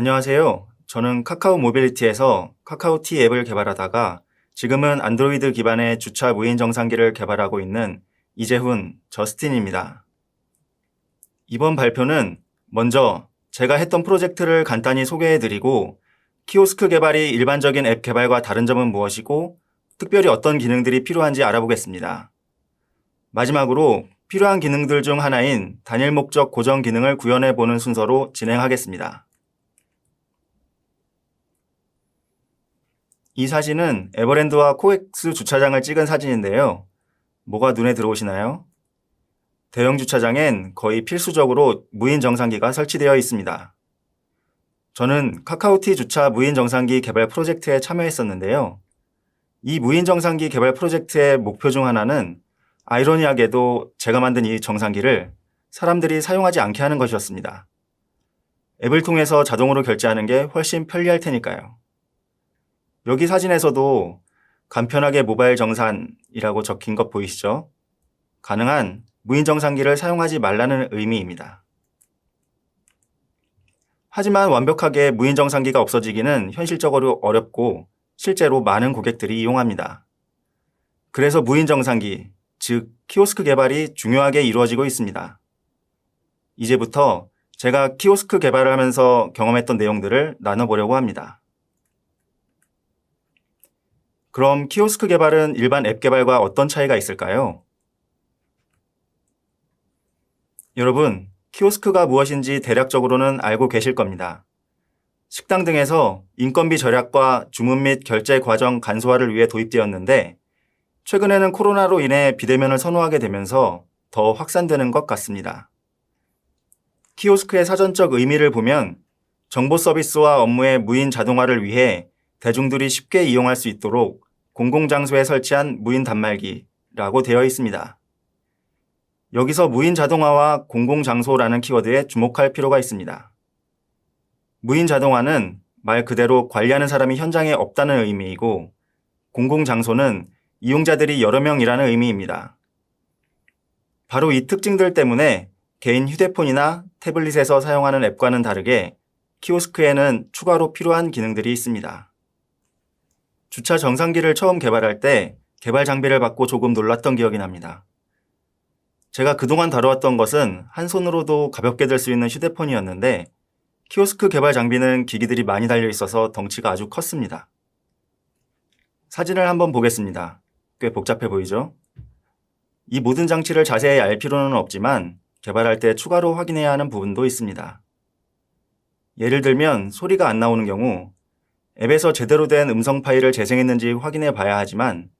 안녕하세요. 저는 카카오 모빌리티에서 카카오티 앱을 개발하다가 지금은 안드로이드 기반의 주차 무인 정상기를 개발하고 있는 이재훈, 저스틴입니다. 이번 발표는 먼저 제가 했던 프로젝트를 간단히 소개해드리고 키오스크 개발이 일반적인 앱 개발과 다른 점은 무엇이고 특별히 어떤 기능들이 필요한지 알아보겠습니다. 마지막으로 필요한 기능들 중 하나인 단일 목적 고정 기능을 구현해보는 순서로 진행하겠습니다. 이 사진은 에버랜드와 코엑스 주차장을 찍은 사진인데요. 뭐가 눈에 들어오시나요? 대형 주차장엔 거의 필수적으로 무인 정상기가 설치되어 있습니다. 저는 카카오티 주차 무인 정상기 개발 프로젝트에 참여했었는데요. 이 무인 정상기 개발 프로젝트의 목표 중 하나는 아이러니하게도 제가 만든 이 정상기를 사람들이 사용하지 않게 하는 것이었습니다. 앱을 통해서 자동으로 결제하는 게 훨씬 편리할 테니까요. 여기 사진에서도 간편하게 모바일 정산이라고 적힌 것 보이시죠? 가능한 무인 정상기를 사용하지 말라는 의미입니다. 하지만 완벽하게 무인 정상기가 없어지기는 현실적으로 어렵고 실제로 많은 고객들이 이용합니다. 그래서 무인 정상기, 즉 키오스크 개발이 중요하게 이루어지고 있습니다. 이제부터 제가 키오스크 개발을 하면서 경험했던 내용들을 나눠보려고 합니다. 그럼 키오스크 개발은 일반 앱 개발과 어떤 차이가 있을까요? 여러분, 키오스크가 무엇인지 대략적으로는 알고 계실 겁니다. 식당 등에서 인건비 절약과 주문 및 결제 과정 간소화를 위해 도입되었는데 최근에는 코로나로 인해 비대면을 선호하게 되면서 더 확산되는 것 같습니다. 키오스크의 사전적 의미를 보면 정보 서비스와 업무의 무인 자동화를 위해 대중들이 쉽게 이용할 수 있도록 공공장소에 설치한 무인 단말기라고 되어 있습니다. 여기서 무인 자동화와 공공장소라는 키워드에 주목할 필요가 있습니다. 무인 자동화는 말 그대로 관리하는 사람이 현장에 없다는 의미이고 공공장소는 이용자들이 여러 명이라는 의미입니다. 바로 이 특징들 때문에 개인 휴대폰이나 태블릿에서 사용하는 앱과는 다르게 키오스크에는 추가로 필요한 기능들이 있습니다. 주차 정상기를 처음 개발할 때 개발 장비를 받고 조금 놀랐던 기억이 납니다. 제가 그동안 다루었던 것은 한 손으로도 가볍게 들 수 있는 휴대폰이었는데 키오스크 개발 장비는 기기들이 많이 달려 있어서 덩치가 아주 컸습니다. 사진을 한번 보겠습니다. 꽤 복잡해 보이죠? 이 모든 장치를 자세히 알 필요는 없지만 개발할 때 추가로 확인해야 하는 부분도 있습니다. 예를 들면 소리가 안 나오는 경우 앱에서 제대로 된 음성 파일을 재생했는지 확인해 봐야 하지만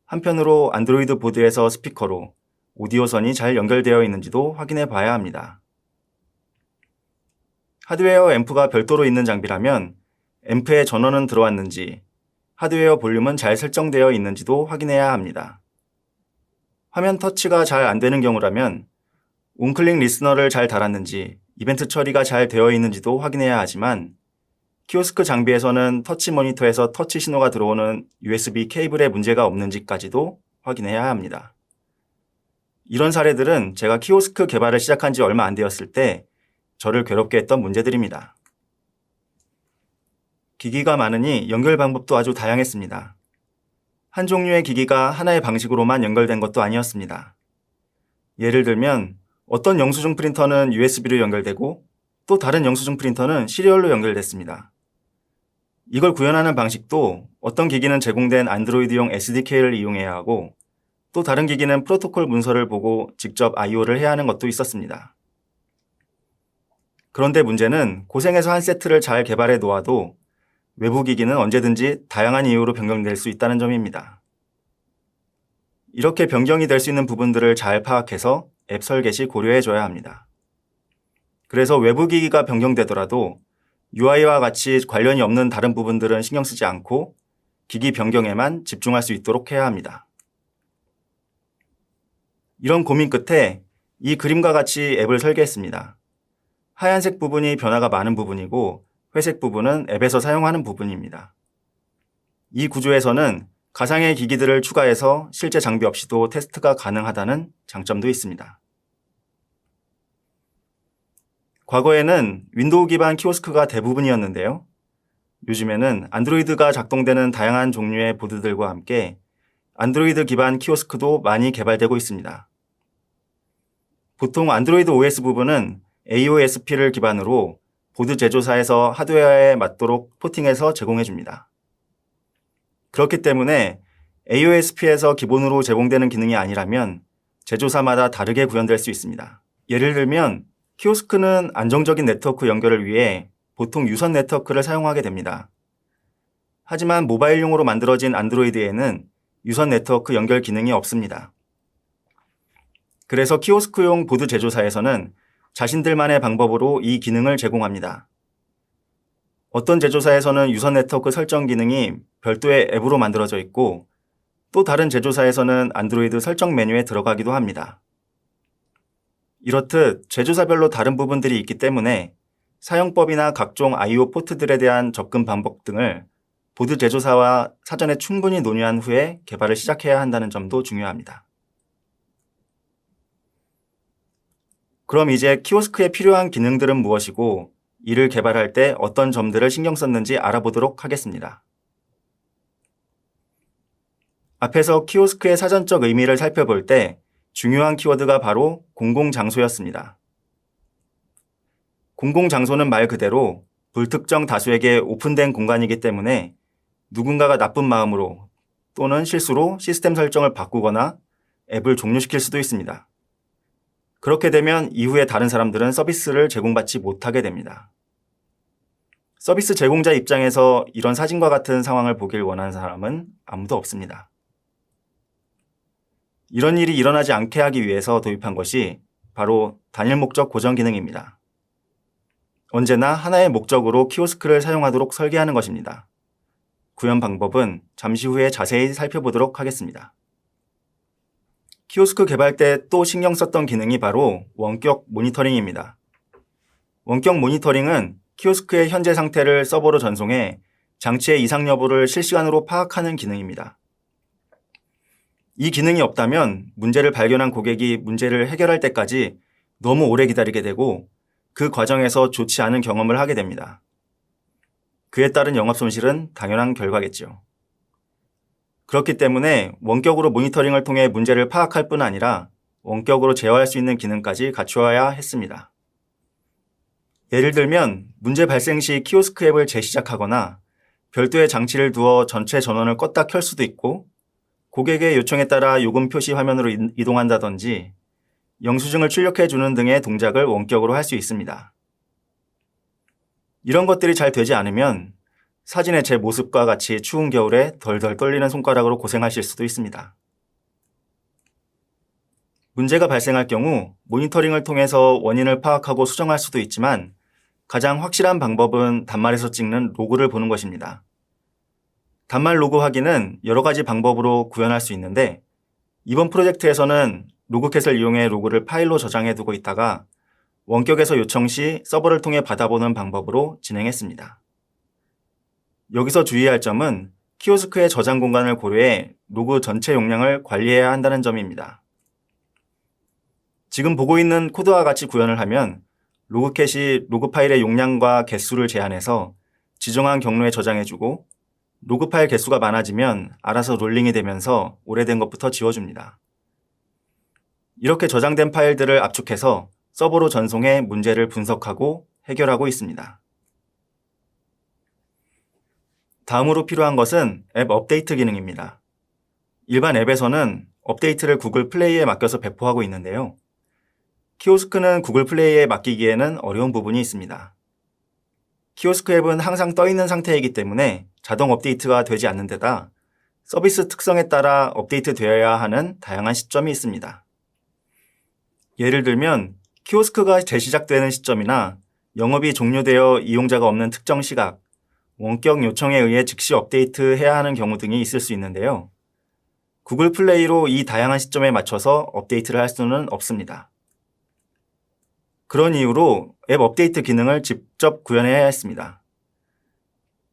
한편으로 안드로이드 보드에서 스피커로 오디오선이 잘 연결되어 있는지도 확인해 봐야 합니다. 하드웨어 앰프가 별도로 있는 장비라면 앰프에 전원은 들어왔는지 하드웨어 볼륨은 잘 설정되어 있는지도 확인해야 합니다. 화면 터치가 잘 안 되는 경우라면 온클릭 리스너를 잘 달았는지 이벤트 처리가 잘 되어 있는지도 확인해야 하지만 키오스크 장비에서는 터치 모니터에서 터치 신호가 들어오는 USB 케이블에 문제가 없는지까지도 확인해야 합니다. 이런 사례들은 제가 키오스크 개발을 시작한 지 얼마 안 되었을 때 저를 괴롭게 했던 문제들입니다. 기기가 많으니 연결 방법도 아주 다양했습니다. 한 종류의 기기가 하나의 방식으로만 연결된 것도 아니었습니다. 예를 들면 어떤 영수증 프린터는 USB로 연결되고 또 다른 영수증 프린터는 시리얼로 연결됐습니다. 이걸 구현하는 방식도 어떤 기기는 제공된 안드로이드용 SDK를 이용해야 하고 또 다른 기기는 프로토콜 문서를 보고 직접 I/O를 해야 하는 것도 있었습니다. 그런데 문제는 고생해서 한 세트를 잘 개발해 놓아도 외부 기기는 언제든지 다양한 이유로 변경될 수 있다는 점입니다. 이렇게 변경이 될 수 있는 부분들을 잘 파악해서 앱 설계 시 고려해 줘야 합니다. 그래서 외부 기기가 변경되더라도 UI와 같이 관련이 없는 다른 부분들은 신경 쓰지 않고 기기 변경에만 집중할 수 있도록 해야 합니다. 이런 고민 끝에 이 그림과 같이 앱을 설계했습니다. 하얀색 부분이 변화가 많은 부분이고 회색 부분은 앱에서 사용하는 부분입니다. 이 구조에서는 가상의 기기들을 추가해서 실제 장비 없이도 테스트가 가능하다는 장점도 있습니다. 과거에는 윈도우 기반 키오스크가 대부분이었는데요. 요즘에는 안드로이드가 작동되는 다양한 종류의 보드들과 함께 안드로이드 기반 키오스크도 많이 개발되고 있습니다. 보통 안드로이드 OS 부분은 AOSP를 기반으로 보드 제조사에서 하드웨어에 맞도록 포팅해서 제공해줍니다. 그렇기 때문에 AOSP에서 기본으로 제공되는 기능이 아니라면 제조사마다 다르게 구현될 수 있습니다. 예를 들면 키오스크는 안정적인 네트워크 연결을 위해 보통 유선 네트워크를 사용하게 됩니다. 하지만 모바일용으로 만들어진 안드로이드에는 유선 네트워크 연결 기능이 없습니다. 그래서 키오스크용 보드 제조사에서는 자신들만의 방법으로 이 기능을 제공합니다. 어떤 제조사에서는 유선 네트워크 설정 기능이 별도의 앱으로 만들어져 있고 또 다른 제조사에서는 안드로이드 설정 메뉴에 들어가기도 합니다. 이렇듯 제조사별로 다른 부분들이 있기 때문에 사용법이나 각종 I/O 포트들에 대한 접근 방법 등을 보드 제조사와 사전에 충분히 논의한 후에 개발을 시작해야 한다는 점도 중요합니다. 그럼 이제 키오스크에 필요한 기능들은 무엇이고 이를 개발할 때 어떤 점들을 신경 썼는지 알아보도록 하겠습니다. 앞에서 키오스크의 사전적 의미를 살펴볼 때 중요한 키워드가 바로 공공장소였습니다. 공공장소는 말 그대로 불특정 다수에게 오픈된 공간이기 때문에 누군가가 나쁜 마음으로 또는 실수로 시스템 설정을 바꾸거나 앱을 종료시킬 수도 있습니다. 그렇게 되면 이후에 다른 사람들은 서비스를 제공받지 못하게 됩니다. 서비스 제공자 입장에서 이런 사진과 같은 상황을 보길 원하는 사람은 아무도 없습니다. 이런 일이 일어나지 않게 하기 위해서 도입한 것이 바로 단일 목적 고정 기능입니다. 언제나 하나의 목적으로 키오스크를 사용하도록 설계하는 것입니다. 구현 방법은 잠시 후에 자세히 살펴보도록 하겠습니다. 키오스크 개발 때 또 신경 썼던 기능이 바로 원격 모니터링입니다. 원격 모니터링은 키오스크의 현재 상태를 서버로 전송해 장치의 이상 여부를 실시간으로 파악하는 기능입니다. 이 기능이 없다면 문제를 발견한 고객이 문제를 해결할 때까지 너무 오래 기다리게 되고 그 과정에서 좋지 않은 경험을 하게 됩니다. 그에 따른 영업 손실은 당연한 결과겠죠. 그렇기 때문에 원격으로 모니터링을 통해 문제를 파악할 뿐 아니라 원격으로 제어할 수 있는 기능까지 갖추어야 했습니다. 예를 들면 문제 발생 시 키오스크 앱을 재시작하거나 별도의 장치를 두어 전체 전원을 껐다 켤 수도 있고 고객의 요청에 따라 요금 표시 화면으로 이동한다든지 영수증을 출력해 주는 등의 동작을 원격으로 할 수 있습니다. 이런 것들이 잘 되지 않으면 사진의 제 모습과 같이 추운 겨울에 덜덜 떨리는 손가락으로 고생하실 수도 있습니다. 문제가 발생할 경우 모니터링을 통해서 원인을 파악하고 수정할 수도 있지만 가장 확실한 방법은 단말에서 찍는 로그를 보는 것입니다. 단말 로그 확인은 여러 가지 방법으로 구현할 수 있는데 이번 프로젝트에서는 로그캣을 이용해 로그를 파일로 저장해 두고 있다가 원격에서 요청 시 서버를 통해 받아보는 방법으로 진행했습니다. 여기서 주의할 점은 키오스크의 저장 공간을 고려해 로그 전체 용량을 관리해야 한다는 점입니다. 지금 보고 있는 코드와 같이 구현을 하면 로그캣이 로그 파일의 용량과 개수를 제한해서 지정한 경로에 저장해주고 로그 파일 개수가 많아지면 알아서 롤링이 되면서 오래된 것부터 지워줍니다. 이렇게 저장된 파일들을 압축해서 서버로 전송해 문제를 분석하고 해결하고 있습니다. 다음으로 필요한 것은 앱 업데이트 기능입니다. 일반 앱에서는 업데이트를 구글 플레이에 맡겨서 배포하고 있는데요. 키오스크는 구글 플레이에 맡기기에는 어려운 부분이 있습니다. 키오스크 앱은 항상 떠있는 상태이기 때문에 자동 업데이트가 되지 않는 데다 서비스 특성에 따라 업데이트 되어야 하는 다양한 시점이 있습니다. 예를 들면 키오스크가 재시작되는 시점이나 영업이 종료되어 이용자가 없는 특정 시각, 원격 요청에 의해 즉시 업데이트해야 하는 경우 등이 있을 수 있는데요. 구글 플레이로 이 다양한 시점에 맞춰서 업데이트를 할 수는 없습니다. 그런 이유로 앱 업데이트 기능을 직접 구현해야 했습니다.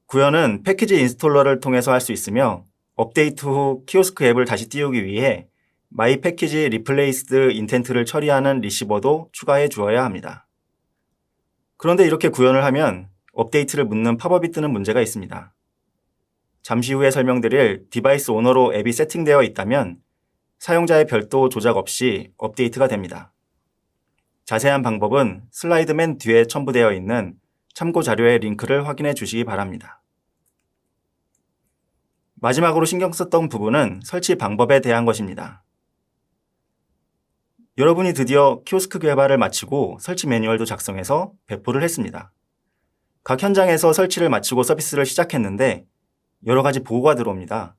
구현은 패키지 인스톨러를 통해서 할 수 있으며 업데이트 후 키오스크 앱을 다시 띄우기 위해 My Package Replaced Intent를 처리하는 리시버도 추가해 주어야 합니다. 그런데 이렇게 구현을 하면 업데이트를 묻는 팝업이 뜨는 문제가 있습니다. 잠시 후에 설명드릴 디바이스 오너로 앱이 세팅되어 있다면 사용자의 별도 조작 없이 업데이트가 됩니다. 자세한 방법은 슬라이드 맨 뒤에 첨부되어 있는 참고 자료의 링크를 확인해 주시기 바랍니다. 마지막으로 신경 썼던 부분은 설치 방법에 대한 것입니다. 여러분이 드디어 키오스크 개발을 마치고 설치 매뉴얼도 작성해서 배포를 했습니다. 각 현장에서 설치를 마치고 서비스를 시작했는데 여러 가지 보고가 들어옵니다.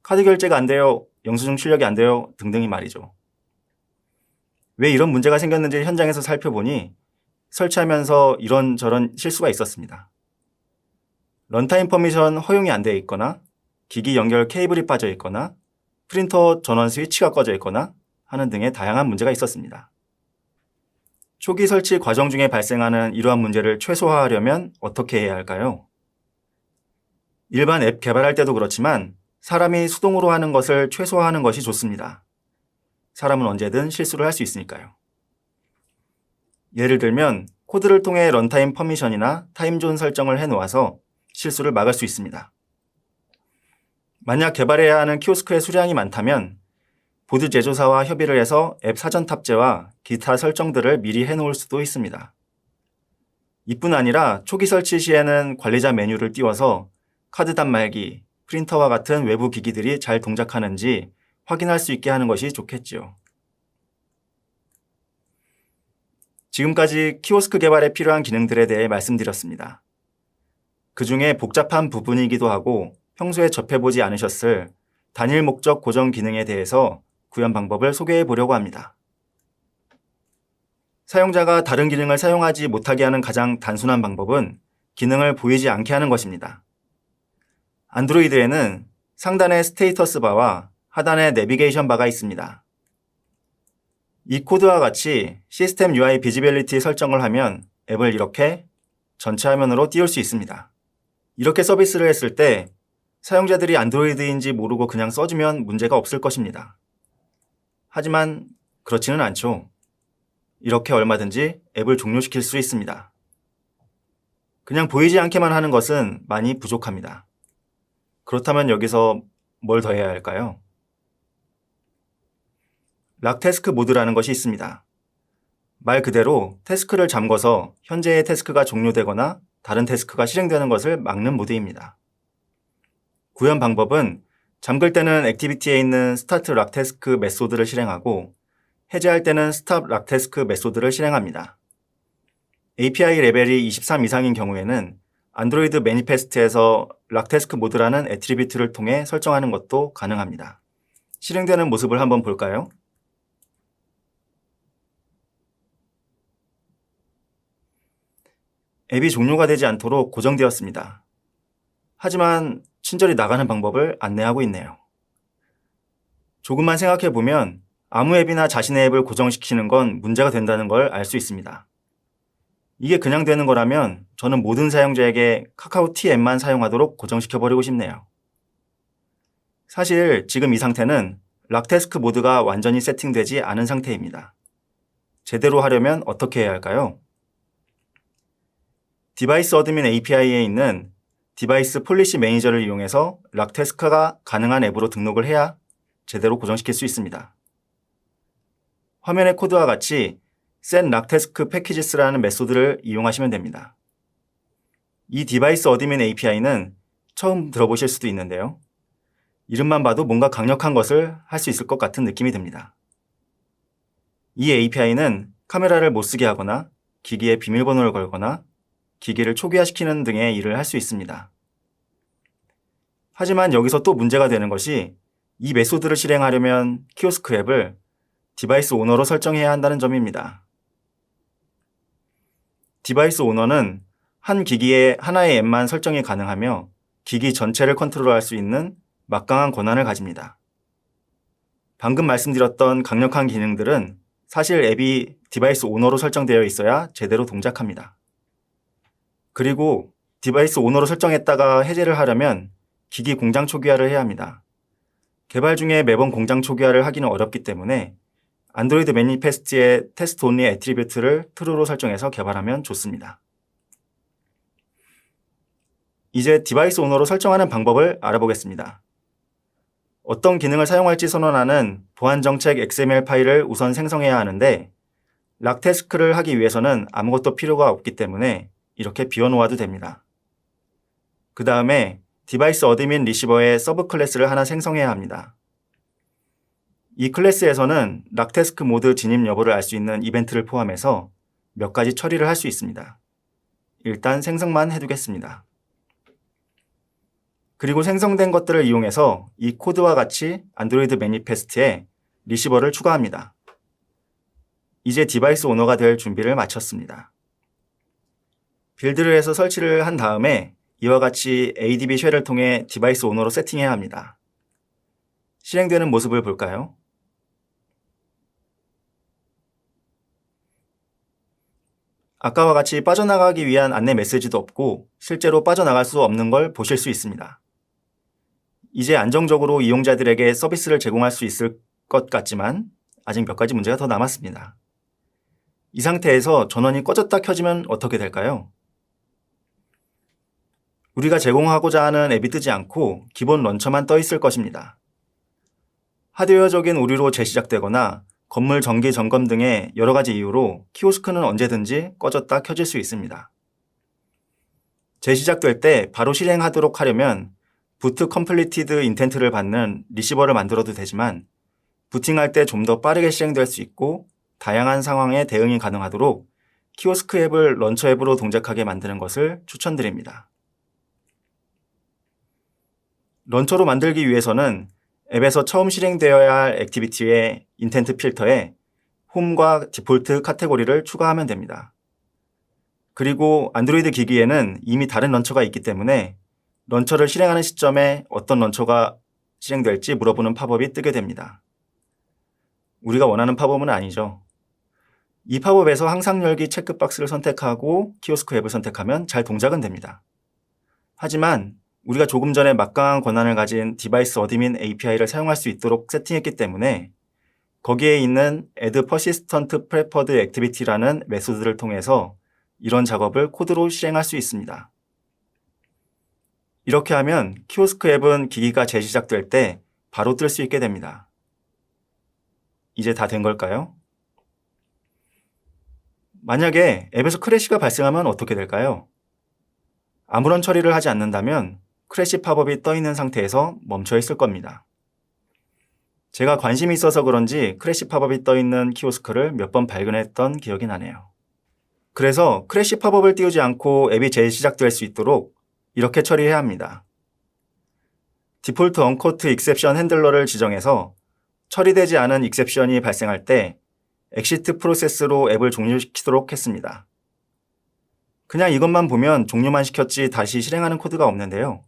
카드 결제가 안 돼요, 영수증 출력이 안 돼요 등등이 말이죠. 왜 이런 문제가 생겼는지 현장에서 살펴보니 설치하면서 이런저런 실수가 있었습니다. 런타임 퍼미션 허용이 안 되어 있거나 기기 연결 케이블이 빠져 있거나 프린터 전원 스위치가 꺼져 있거나 하는 등의 다양한 문제가 있었습니다. 초기 설치 과정 중에 발생하는 이러한 문제를 최소화하려면 어떻게 해야 할까요? 일반 앱 개발할 때도 그렇지만 사람이 수동으로 하는 것을 최소화하는 것이 좋습니다. 사람은 언제든 실수를 할 수 있으니까요. 예를 들면 코드를 통해 런타임 퍼미션이나 타임존 설정을 해놓아서 실수를 막을 수 있습니다. 만약 개발해야 하는 키오스크의 수량이 많다면 보드 제조사와 협의를 해서 앱 사전 탑재와 기타 설정들을 미리 해놓을 수도 있습니다. 이뿐 아니라 초기 설치 시에는 관리자 메뉴를 띄워서 카드 단말기, 프린터와 같은 외부 기기들이 잘 동작하는지 확인할 수 있게 하는 것이 좋겠지요. 지금까지 키오스크 개발에 필요한 기능들에 대해 말씀드렸습니다. 그 중에 복잡한 부분이기도 하고 평소에 접해보지 않으셨을 단일 목적 고정 기능에 대해서 구현 방법을 소개해 보려고 합니다. 사용자가 다른 기능을 사용하지 못하게 하는 가장 단순한 방법은 기능을 보이지 않게 하는 것입니다. 안드로이드에는 상단에 스테이터스 바와 하단에 내비게이션 바가 있습니다. 이 코드와 같이 시스템 UI 비지빌리티 설정을 하면 앱을 이렇게 전체 화면으로 띄울 수 있습니다. 이렇게 서비스를 했을 때 사용자들이 안드로이드인지 모르고 그냥 써주면 문제가 없을 것입니다. 하지만 그렇지는 않죠. 이렇게 얼마든지 앱을 종료시킬 수 있습니다. 그냥 보이지 않게만 하는 것은 많이 부족합니다. 그렇다면 여기서 뭘 더 해야 할까요? 락 태스크 모드라는 것이 있습니다. 말 그대로 태스크를 잠궈서 현재의 태스크가 종료되거나 다른 태스크가 실행되는 것을 막는 모드입니다. 구현 방법은 잠글 때는 액티비티에 있는 스타트 락 태스크 메소드를 실행하고 해제할 때는 스탑 락 태스크 메소드를 실행합니다. API 레벨이 23 이상인 경우에는 안드로이드 매니페스트에서 락 태스크 모드라는 애트리뷰트를 통해 설정하는 것도 가능합니다. 실행되는 모습을 한번 볼까요? 앱이 종료가 되지 않도록 고정되었습니다. 하지만 친절히 나가는 방법을 안내하고 있네요. 조금만 생각해보면 아무 앱이나 자신의 앱을 고정시키는 건 문제가 된다는 걸 알 수 있습니다. 이게 그냥 되는 거라면 저는 모든 사용자에게 카카오티 앱만 사용하도록 고정시켜버리고 싶네요. 사실 지금 이 상태는 락 태스크 모드가 완전히 세팅되지 않은 상태입니다. 제대로 하려면 어떻게 해야 할까요? 디바이스 어드민 API에 있는 디바이스 폴리시 매니저를 이용해서 락 태스크가 가능한 앱으로 등록을 해야 제대로 고정시킬 수 있습니다. 화면의 코드와 같이 set 락 태스크 packages라는 메소드를 이용하시면 됩니다. 이 디바이스 어드민 API는 처음 들어보실 수도 있는데요. 이름만 봐도 뭔가 강력한 것을 할 수 있을 것 같은 느낌이 듭니다. 이 API는 카메라를 못 쓰게 하거나 기기에 비밀번호를 걸거나 기기를 초기화시키는 등의 일을 할 수 있습니다. 하지만 여기서 또 문제가 되는 것이 이 메소드를 실행하려면 키오스크 앱을 디바이스 오너로 설정해야 한다는 점입니다. 디바이스 오너는 한 기기에 하나의 앱만 설정이 가능하며 기기 전체를 컨트롤할 수 있는 막강한 권한을 가집니다. 방금 말씀드렸던 강력한 기능들은 사실 앱이 디바이스 오너로 설정되어 있어야 제대로 동작합니다. 그리고 디바이스 오너로 설정했다가 해제를 하려면 기기 공장 초기화를 해야 합니다. 개발 중에 매번 공장 초기화를 하기는 어렵기 때문에 안드로이드 매니페스트의 테스트 온리 애트리뷰트를 true로 설정해서 개발하면 좋습니다. 이제 디바이스 오너로 설정하는 방법을 알아보겠습니다. 어떤 기능을 사용할지 선언하는 보안 정책 XML 파일을 우선 생성해야 하는데 락 태스크를 하기 위해서는 아무것도 필요가 없기 때문에 이렇게 비워놓아도 됩니다. 그 다음에 디바이스 어드민 리시버의 서브 클래스를 하나 생성해야 합니다. 이 클래스에서는 락 태스크 모드 진입 여부를 알 수 있는 이벤트를 포함해서 몇 가지 처리를 할 수 있습니다. 일단 생성만 해두겠습니다. 그리고 생성된 것들을 이용해서 이 코드와 같이 안드로이드 매니페스트에 리시버를 추가합니다. 이제 디바이스 오너가 될 준비를 마쳤습니다. 빌드를 해서 설치를 한 다음에 이와 같이 ADB 쉘을 통해 디바이스 오너로 세팅해야 합니다. 실행되는 모습을 볼까요? 아까와 같이 빠져나가기 위한 안내 메시지도 없고 실제로 빠져나갈 수 없는 걸 보실 수 있습니다. 이제 안정적으로 이용자들에게 서비스를 제공할 수 있을 것 같지만 아직 몇 가지 문제가 더 남았습니다. 이 상태에서 전원이 꺼졌다 켜지면 어떻게 될까요? 우리가 제공하고자 하는 앱이 뜨지 않고 기본 런처만 떠 있을 것입니다. 하드웨어적인 오류로 재시작되거나 건물 정기 점검 등의 여러 가지 이유로 키오스크는 언제든지 꺼졌다 켜질 수 있습니다. 재시작될 때 바로 실행하도록 하려면 부트 컴플리티드 인텐트를 받는 리시버를 만들어도 되지만 부팅할 때 좀 더 빠르게 실행될 수 있고 다양한 상황에 대응이 가능하도록 키오스크 앱을 런처 앱으로 동작하게 만드는 것을 추천드립니다. 런처로 만들기 위해서는 앱에서 처음 실행되어야 할 액티비티의 인텐트 필터에 홈과 디폴트 카테고리를 추가하면 됩니다. 그리고 안드로이드 기기에는 이미 다른 런처가 있기 때문에 런처를 실행하는 시점에 어떤 런처가 실행될지 물어보는 팝업이 뜨게 됩니다. 우리가 원하는 팝업은 아니죠. 이 팝업에서 항상 열기 체크박스를 선택하고 키오스크 앱을 선택하면 잘 동작은 됩니다. 하지만 우리가 조금 전에 막강한 권한을 가진 디바이스 어드민 API를 사용할 수 있도록 세팅했기 때문에 거기에 있는 add persistent preferred activity라는 메소드를 통해서 이런 작업을 코드로 실행할 수 있습니다. 이렇게 하면 키오스크 앱은 기기가 재시작될 때 바로 뜰 수 있게 됩니다. 이제 다 된 걸까요? 만약에 앱에서 크래시가 발생하면 어떻게 될까요? 아무런 처리를 하지 않는다면 크래시 팝업이 떠 있는 상태에서 멈춰 있을 겁니다. 제가 관심이 있어서 그런지 크래시 팝업이 떠 있는 키오스크를 몇 번 발견했던 기억이 나네요. 그래서 크래시 팝업을 띄우지 않고 앱이 재시작될 수 있도록 이렇게 처리해야 합니다. 디폴트 언코트 익셉션 핸들러를 지정해서 처리되지 않은 익셉션이 발생할 때 엑시트 프로세스로 앱을 종료시키도록 했습니다. 그냥 이것만 보면 종료만 시켰지 다시 실행하는 코드가 없는데요.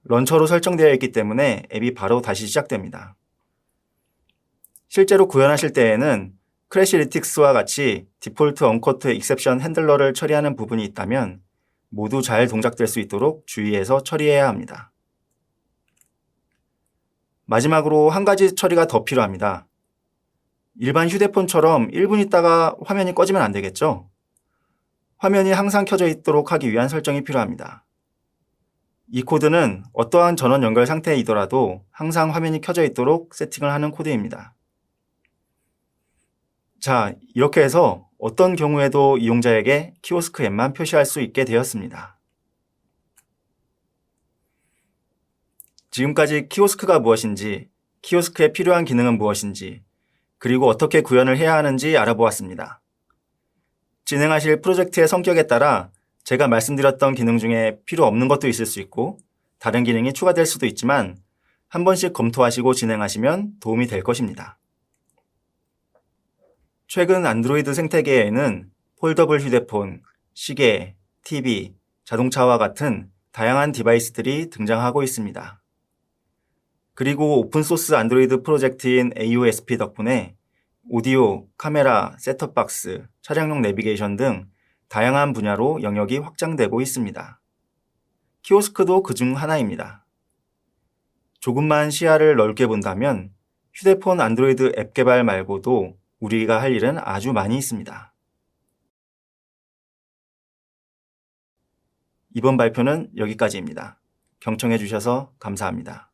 런처로 설정되어 있기 때문에 앱이 바로 다시 시작됩니다. 실제로 구현하실 때에는 크래시리틱스와 같이 디폴트 언코트 익셉션 핸들러를 처리하는 부분이 있다면 모두 잘 동작될 수 있도록 주의해서 처리해야 합니다. 마지막으로 한 가지 처리가 더 필요합니다. 일반 휴대폰처럼 1분 있다가 화면이 꺼지면 안 되겠죠? 화면이 항상 켜져 있도록 하기 위한 설정이 필요합니다. 이 코드는 어떠한 전원 연결 상태이더라도 항상 화면이 켜져 있도록 세팅을 하는 코드입니다. 자, 이렇게 해서 어떤 경우에도 이용자에게 키오스크 앱만 표시할 수 있게 되었습니다. 지금까지 키오스크가 무엇인지, 키오스크에 필요한 기능은 무엇인지, 그리고 어떻게 구현을 해야 하는지 알아보았습니다. 진행하실 프로젝트의 성격에 따라 제가 말씀드렸던 기능 중에 필요 없는 것도 있을 수 있고 다른 기능이 추가될 수도 있지만 한 번씩 검토하시고 진행하시면 도움이 될 것입니다. 최근 안드로이드 생태계에는 폴더블 휴대폰, 시계, TV, 자동차와 같은 다양한 디바이스들이 등장하고 있습니다. 그리고 오픈소스 안드로이드 프로젝트인 AOSP 덕분에 오디오, 카메라, 셋톱박스, 차량용 내비게이션 등 다양한 분야로 영역이 확장되고 있습니다. 키오스크도 그중 하나입니다. 조금만 시야를 넓게 본다면 휴대폰 안드로이드 앱 개발 말고도 우리가 할 일은 아주 많이 있습니다. 이번 발표는 여기까지입니다. 경청해 주셔서 감사합니다.